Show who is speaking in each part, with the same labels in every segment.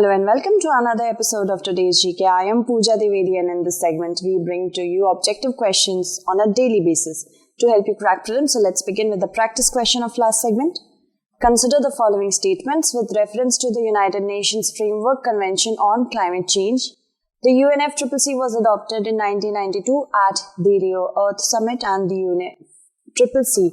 Speaker 1: Hello and welcome to another episode of today's GK. I am Pooja Devedi, and in this segment we bring to you objective questions on a daily basis to help you crack prelims. So let's begin with the practice question of last segment. Consider the following statements with reference to the United Nations Framework Convention on Climate Change. The UNFCCC was adopted in 1992 at the Rio Earth Summit, and the UNFCCC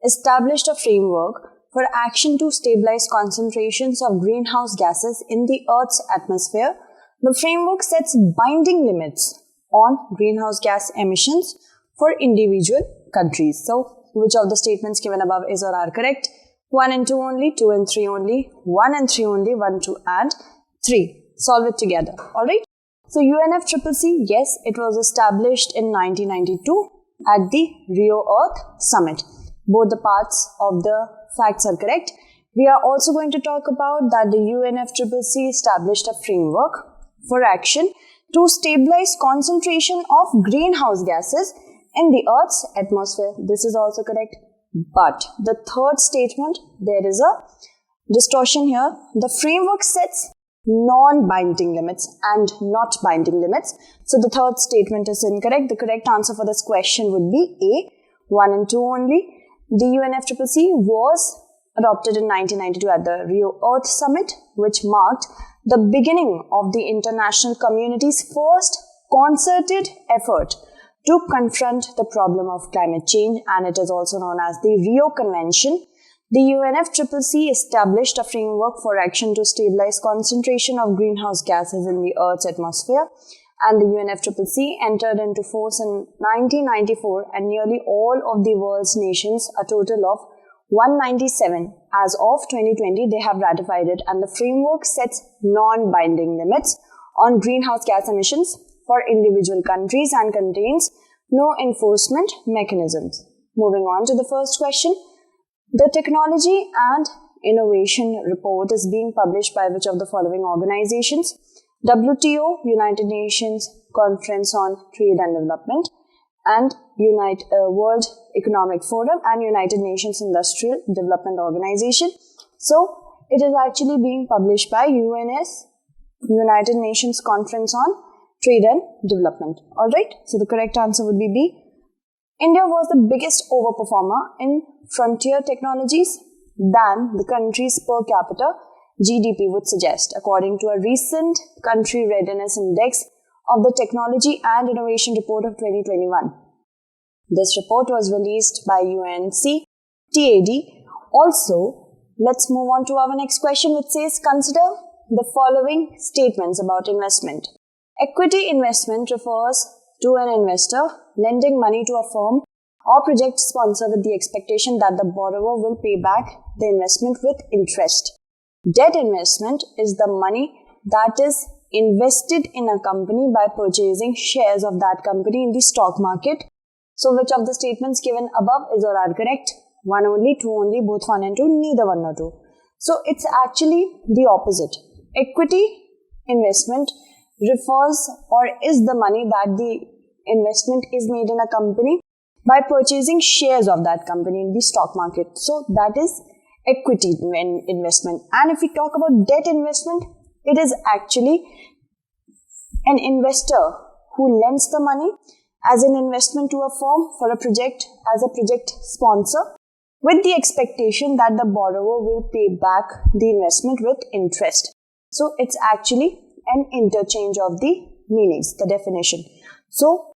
Speaker 1: established a framework for action to stabilize concentrations of greenhouse gases in the Earth's atmosphere. The framework sets binding limits on greenhouse gas emissions for individual countries. So, which of the statements given above is or are correct? 1 and 2 only, 2 and 3 only, 1 and 3 only, 1, 2 and 3. Solve it together. Alright? So, UNFCCC, yes, it was established in 1992 at the Rio Earth Summit. Both the parts of the facts are correct. We are also going to talk about that the UNFCCC established a framework for action to stabilize concentration of greenhouse gases in the Earth's atmosphere. This is also correct. But the third statement, there is a distortion here. The framework sets non-binding limits and not binding limits. So the third statement is incorrect. The correct answer for this question would be A, 1 and 2 only. The UNFCCC was adopted in 1992 at the Rio Earth Summit, which marked the beginning of the international community's first concerted effort to confront the problem of climate change, and it is also known as the Rio Convention. The UNFCCC established a framework for action to stabilize concentration of greenhouse gases in the Earth's atmosphere, and the UNFCCC entered into force in 1994, and nearly all of the world's nations, a total of 197, as of 2020, they have ratified it, and the framework sets non-binding limits on greenhouse gas emissions for individual countries and contains no enforcement mechanisms. Moving on to the first question. The Technology and Innovation Report is being published by which of the following organizations? WTO, United Nations Conference on Trade and Development, and World Economic Forum, and United Nations Industrial Development Organization. So, it is actually being published by UNS, United Nations Conference on Trade and Development. Alright, so the correct answer would be B. India was the biggest overperformer in frontier technologies than the country's per capita GDP would suggest, according to a recent Country Readiness Index of the Technology and Innovation Report of 2021. This report was released by UNCTAD. Also, let's move on to our next question, which says, consider the following statements about investment. Equity investment refers to an investor lending money to a firm or project sponsor with the expectation that the borrower will pay back the investment with interest. Debt investment is the money that is invested in a company by purchasing shares of that company in the stock market. So, which of the statements given above is or are correct? 1 only, 2 only, both 1 and 2, neither 1 nor 2. So, it's actually the opposite. Equity investment refers or is the money that the investment is made in a company by purchasing shares of that company in the stock market. So, that is equity investment. And if we talk about debt investment, it is actually an investor who lends the money as an investment to a firm for a project as a project sponsor with the expectation that the borrower will pay back the investment with interest. So it's actually an interchange of the meanings, the definition. So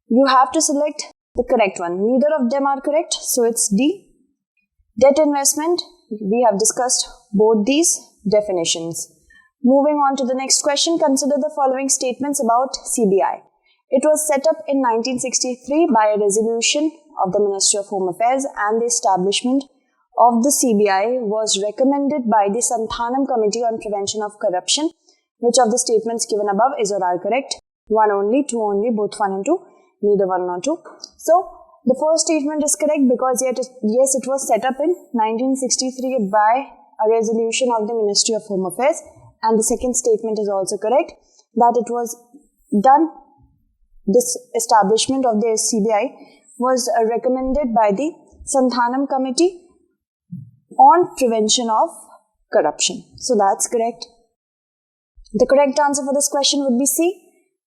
Speaker 1: you have to select the correct one. Neither of them are correct, so it's D. Debt investment, we have discussed both these definitions. Moving on to the next question, consider the following statements about CBI. It was set up in 1963 by a resolution of the Ministry of Home Affairs, and the establishment of the CBI was recommended by the Santhanam Committee on Prevention of Corruption. Which of the statements given above is or are correct? 1 only, 2 only, both 1 and 2, neither 1 nor 2. So, the first statement is correct because yes, it was set up in 1963 by a resolution of the Ministry of Home Affairs, and the second statement is also correct that it was done, this establishment of the CBI was recommended by the Santhanam Committee on Prevention of Corruption. So that's correct. The correct answer for this question would be C,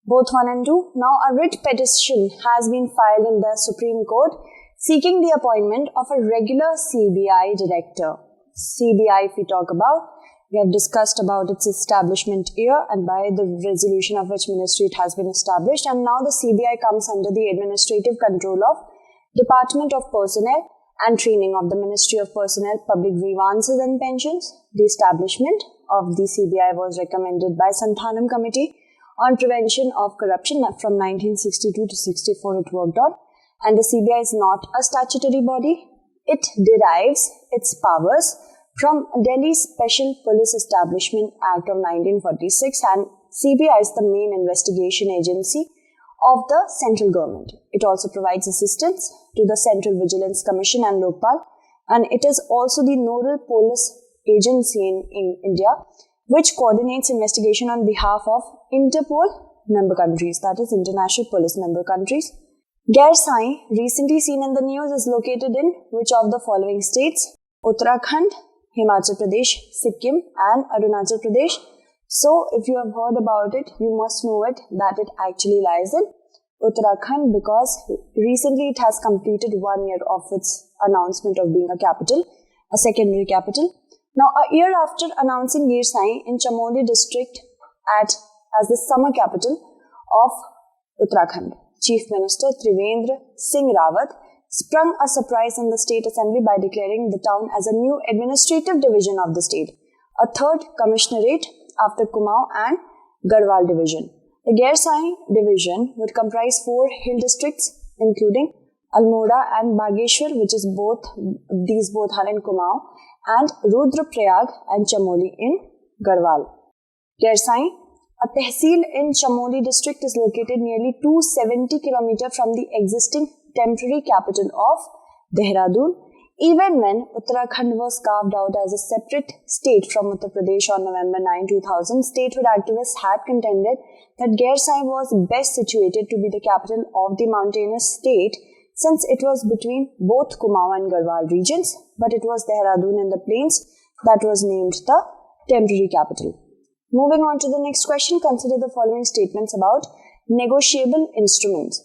Speaker 1: both 1 and 2. Now, a writ petition has been filed in the Supreme Court seeking the appointment of a regular CBI director. CBI, if we talk about, we have discussed about its establishment year and by the resolution of which ministry it has been established, and now the CBI comes under the administrative control of Department of Personnel and Training of the Ministry of Personnel, Public Grievances and Pensions. The establishment of the CBI was recommended by Santhanam Committee on Prevention of Corruption from 1962 to 64 it worked on, and the CBI is not a statutory body. It derives its powers from Delhi Special Police Establishment Act of 1946, and CBI is the main investigation agency of the central government. It also provides assistance to the Central Vigilance Commission and Lokpal, and it is also the nodal police agency in India, which coordinates investigation on behalf of Interpol member countries, that is International Police member countries. Gairsaing, recently seen in the news, is located in which of the following states? Uttarakhand, Himachal Pradesh, Sikkim and Arunachal Pradesh. So, if you have heard about it, you must know it that it actually lies in Uttarakhand because recently it has completed 1 year of its announcement of being a capital, a secondary capital. Now, a year after announcing Gairsaing in Chamoli district as the summer capital of Uttarakhand, Chief Minister Trivendra Singh Rawat sprung a surprise in the State Assembly by declaring the town as a new administrative division of the state, a third commissionerate after Kumaon and Garhwal division. The Gairsaing division would comprise 4 hill districts including Almora and Bageshwar, which is both are in Kumaon, and Rudraprayag and Chamoli in Garhwal. Gairsaing, a tehsil in Chamoli district, is located nearly 270 km from the existing temporary capital of Dehradun, even when Uttarakhand was carved out as a separate state from Uttar Pradesh on November 9, 2000. Statehood activists had contended that Gairsaing was best situated to be the capital of the mountainous state since it was between both Kumaon and Garhwal regions, but it was Dehradun in the plains that was named the temporary capital. Moving on to the next question, consider the following statements about negotiable instruments.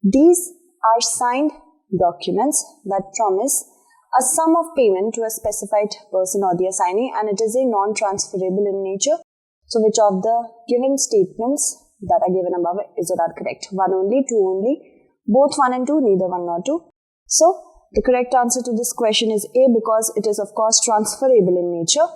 Speaker 1: These are signed documents that promise a sum of payment to a specified person or the assignee, and it is a non-transferable in nature. So, which of the given statements that are given above is or are correct? 1 only, 2 only, both 1 and 2, neither 1 nor 2. So, the correct answer to this question is A, because it is of course transferable in nature.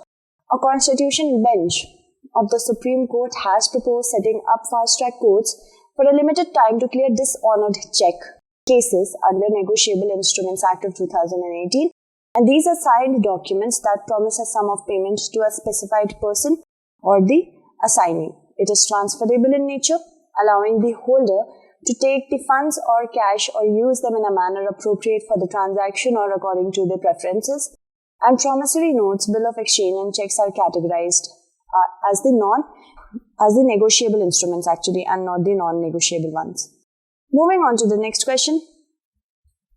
Speaker 1: A constitution bench of the Supreme Court has proposed setting up fast-track courts for a limited time to clear dishonored check cases under Negotiable Instruments Act of 2018, and these are signed documents that promise a sum of payment to a specified person or the assignee. It is transferable in nature, allowing the holder to take the funds or cash or use them in a manner appropriate for the transaction or according to their preferences. And promissory notes, bill of exchange and checks are categorized as the negotiable instruments actually, and not the non-negotiable ones. Moving on to the next question.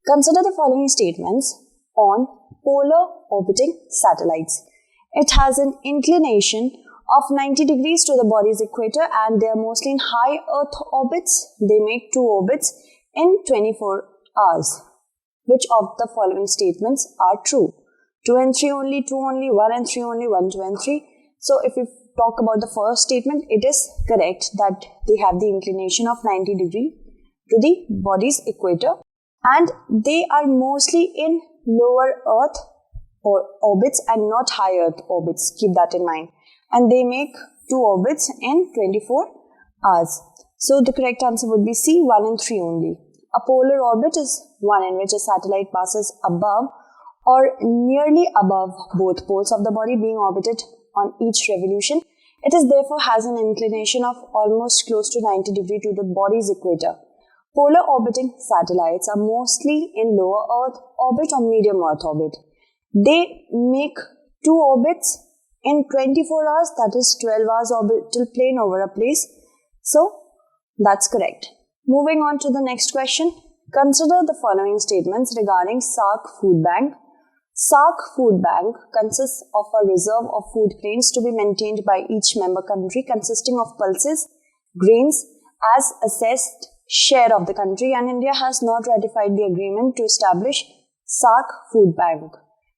Speaker 1: Consider the following statements on polar orbiting satellites. It has an inclination of 90 degrees to the body's equator and they are mostly in high Earth orbits. They make 2 orbits in 24 hours. Which of the following statements are true? 2 and 3 only, 2 only, 1 and 3 only, 1, 2 and 3. So if we talk about the first statement, it is correct that they have the inclination of 90 degrees to the body's equator and they are mostly in lower Earth orbits and not high Earth orbits. Keep that in mind. And they make 2 orbits in 24 hours. So the correct answer would be C, 1 and 3 only. A polar orbit is one in which a satellite passes above or nearly above both poles of the body, being orbited on each revolution. It is therefore has an inclination of almost close to 90 degrees to the body's equator. Polar orbiting satellites are mostly in lower Earth orbit or medium Earth orbit. They make 2 orbits in 24 hours, that is 12 hours orbital plane over a place. So, that's correct. Moving on to the next question. Consider the following statements regarding SAARC Food Bank. SAARC Food Bank consists of a reserve of food grains to be maintained by each member country consisting of pulses, grains as assessed share of the country, and India has not ratified the agreement to establish SAARC Food Bank.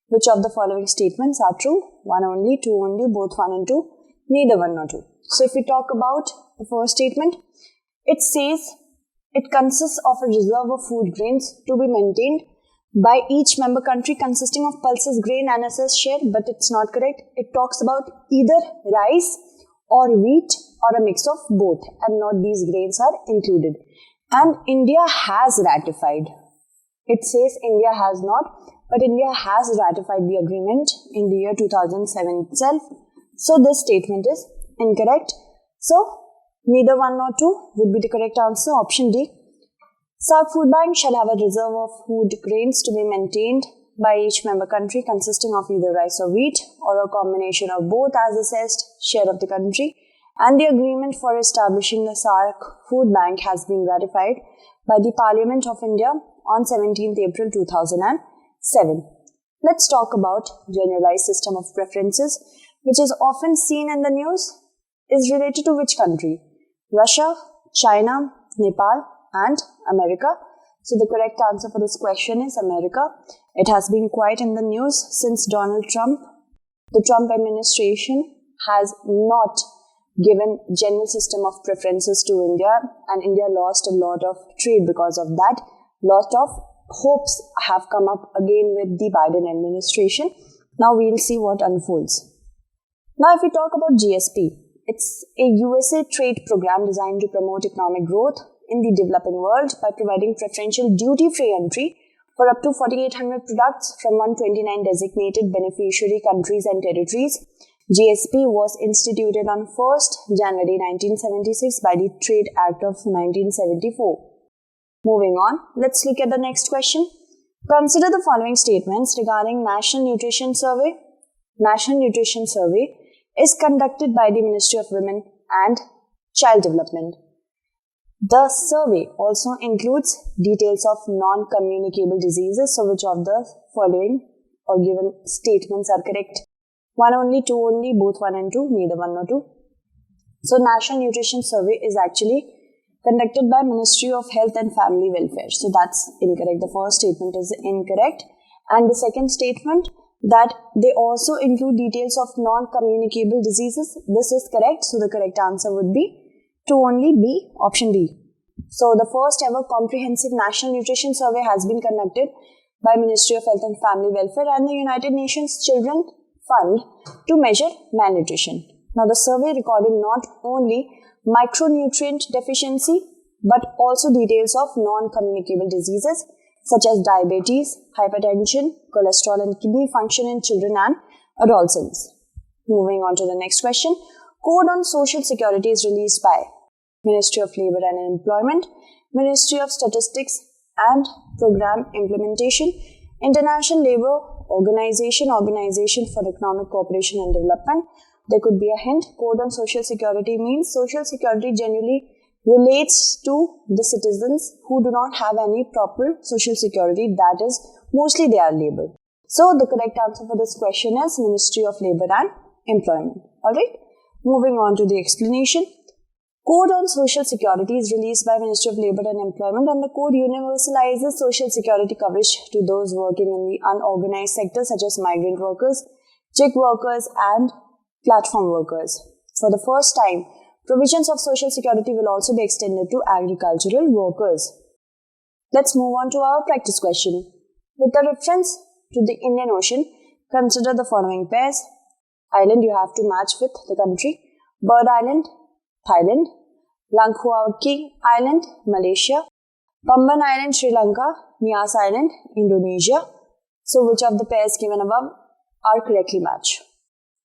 Speaker 1: Which of the following statements are true? 1 only, 2 only, both 1 and 2, neither 1 nor 2. So if we talk about the first statement, it says it consists of a reserve of food grains to be maintained by each member country consisting of pulses, grain and assessed share, but it's not correct. It talks about either rice or wheat or a mix of both, and not these grains are included. And India has ratified. It says India has not, but India has ratified the agreement in the year 2007 itself. So this statement is incorrect. So neither 1 nor 2 would be the correct answer. Option D. SAARC Food Bank shall have a reserve of food grains to be maintained by each member country consisting of either rice or wheat or a combination of both as assessed share of the country, and the agreement for establishing the SAARC Food Bank has been ratified by the Parliament of India on 17th April 2007. Let's talk about generalized system of preferences, which is often seen in the news, is related to which country? Russia, China, Nepal, and America. So the correct answer for this question is America. It has been quite in the news since Donald Trump. The Trump administration has not given general system of preferences to India, and India lost a lot of trade because of that. Lot of hopes have come up again with the Biden administration. Now we'll see what unfolds. Now if we talk about GSP, it's a USA trade program designed to promote economic growth in the developing world by providing preferential duty-free entry for up to 4,800 products from 129 designated beneficiary countries and territories. GSP was instituted on 1st January 1976 by the Trade Act of 1974. Moving on, let's look at the next question. Consider the following statements regarding National Nutrition Survey. National Nutrition Survey is conducted by the Ministry of Women and Child Development. The survey also includes details of non-communicable diseases. So which of the following or given statements are correct? 1 only, 2 only, both 1 and 2, neither 1 nor 2. So National Nutrition Survey is actually conducted by Ministry of Health and Family Welfare. So that's incorrect. The first statement is incorrect. And the second statement, that they also include details of non-communicable diseases, this is correct. So the correct answer would be 2 only, B, option B. So the first ever comprehensive National Nutrition Survey has been conducted by Ministry of Health and Family Welfare and the United Nations Children Fund to measure malnutrition. Now the survey recorded not only micronutrient deficiency but also details of non-communicable diseases such as diabetes, hypertension, cholesterol and kidney function in children and adolescents. Moving on to the next question. Code on Social Security is released by Ministry of Labour and Employment, Ministry of Statistics and Program Implementation, International Labour Organization, Organization for Economic Cooperation and Development. There could be a hint. Code on Social Security means Social Security generally relates to the citizens who do not have any proper Social Security, that is, mostly they are labor. So the correct answer for this question is Ministry of Labour and Employment. Alright, moving on to the explanation. Code on Social Security is released by Ministry of Labour and Employment, and the code universalizes social security coverage to those working in the unorganized sector such as migrant workers, gig workers and platform workers. For the first time, provisions of social security will also be extended to agricultural workers. Let's move on to our practice question. With a reference to the Indian Ocean, consider the following pairs. Island you have to match with the country. Bird Island, Thailand. Langkawi Island, Malaysia. Pamban Island, Sri Lanka. Nias Island, Indonesia. So which of the pairs given above are correctly matched?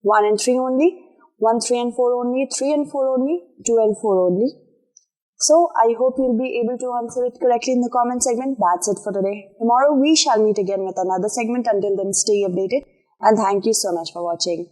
Speaker 1: 1 and 3 only, 1, 3 and 4 only, 3 and 4 only, 2 and 4 only. So I hope you'll be able to answer it correctly in the comment segment. That's it for today. Tomorrow we shall meet again with another segment. Until then, stay updated and thank you so much for watching.